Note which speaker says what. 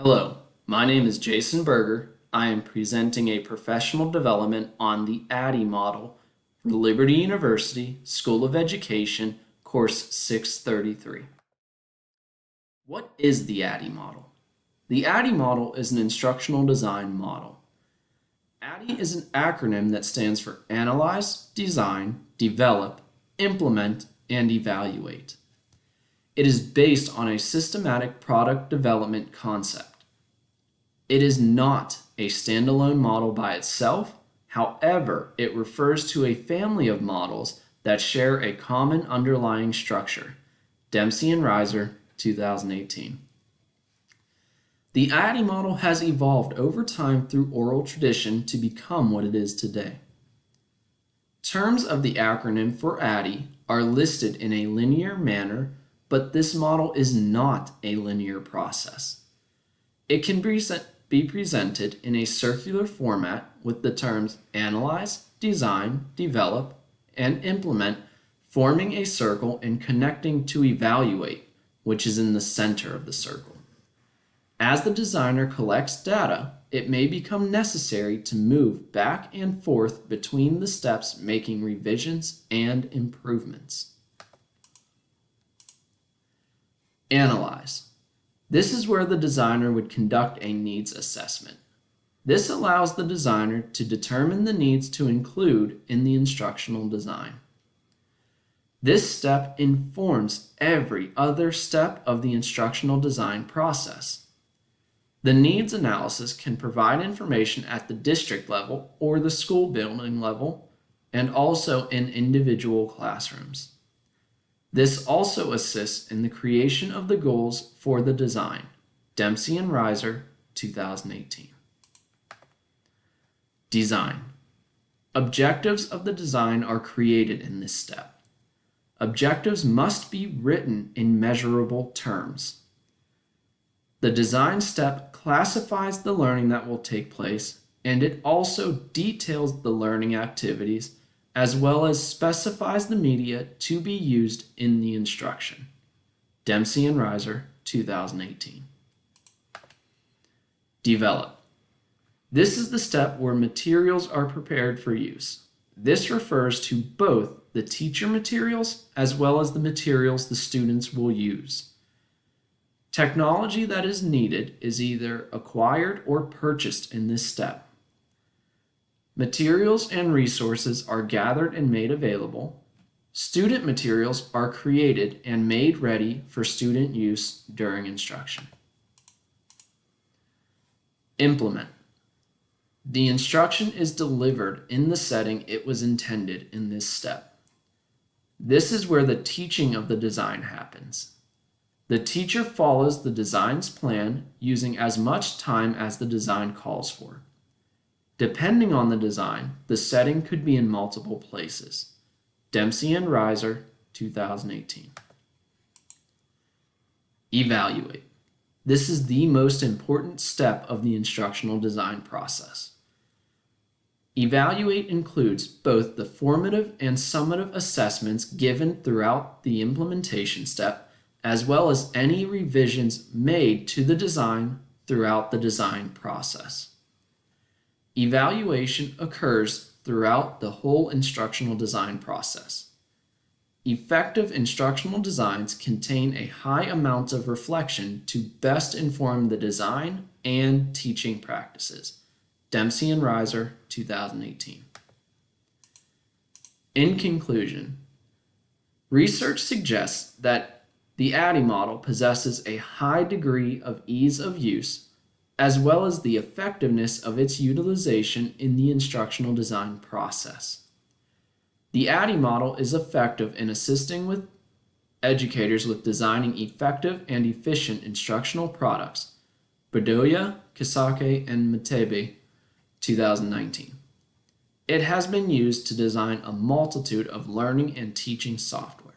Speaker 1: Hello, my name is Jason Berger. I am presenting a professional development on the ADDIE Model for Liberty University School of Education, Course 633. What is the ADDIE Model? The ADDIE Model is an instructional design model. ADDIE is an acronym that stands for Analyze, Design, Develop, Implement, and Evaluate. It is based on a systematic product development concept. It is not a standalone model by itself. However, it refers to a family of models that share a common underlying structure. Dempsey and Reiser, 2018. The ADDIE model has evolved over time through oral tradition to become what it is today. Terms of the acronym for ADDIE are listed in a linear manner, but this model is not a linear process. It can be presented in a circular format with the terms analyze, design, develop, and implement forming a circle and connecting to evaluate, which is in the center of the circle. As the designer collects data, it may become necessary to move back and forth between the steps, making revisions and improvements. Analyze. This is where the designer would conduct a needs assessment. This allows the designer to determine the needs to include in the instructional design. This step informs every other step of the instructional design process. The needs analysis can provide information at the district level or the school building level, and also in individual classrooms. This also assists in the creation of the goals for the design. Dempsey and Reiser, 2018. Design. Objectives of the design are created in this step. Objectives must be written in measurable terms. The design step classifies the learning that will take place, and it also details the learning activities as well as specifies the media to be used in the instruction. Dempsey and Reiser, 2018. Develop. This is the step where materials are prepared for use. This refers to both the teacher materials as well as the materials the students will use. Technology that is needed is either acquired or purchased in this step. Materials and resources are gathered and made available. Student materials are created and made ready for student use during instruction. Implement. The instruction is delivered in the setting it was intended in this step. This is where the teaching of the design happens. The teacher follows the design's plan using as much time as the design calls for. Depending on the design, the setting could be in multiple places. Dempsey and Reiser, 2018. Evaluate. This is the most important step of the instructional design process. Evaluate includes both the formative and summative assessments given throughout the implementation step, as well as any revisions made to the design throughout the design process. Evaluation occurs throughout the whole instructional design process. Effective instructional designs contain a high amount of reflection to best inform the design and teaching practices. Dempsey and Reiser, 2018. In conclusion, research suggests that the ADDIE model possesses a high degree of ease of use, as well as the effectiveness of its utilization in the instructional design process. The ADDIE model is effective in assisting with educators with designing effective and efficient instructional products. Bedoya, Kisake, and Matebe, 2019. It has been used to design a multitude of learning and teaching software.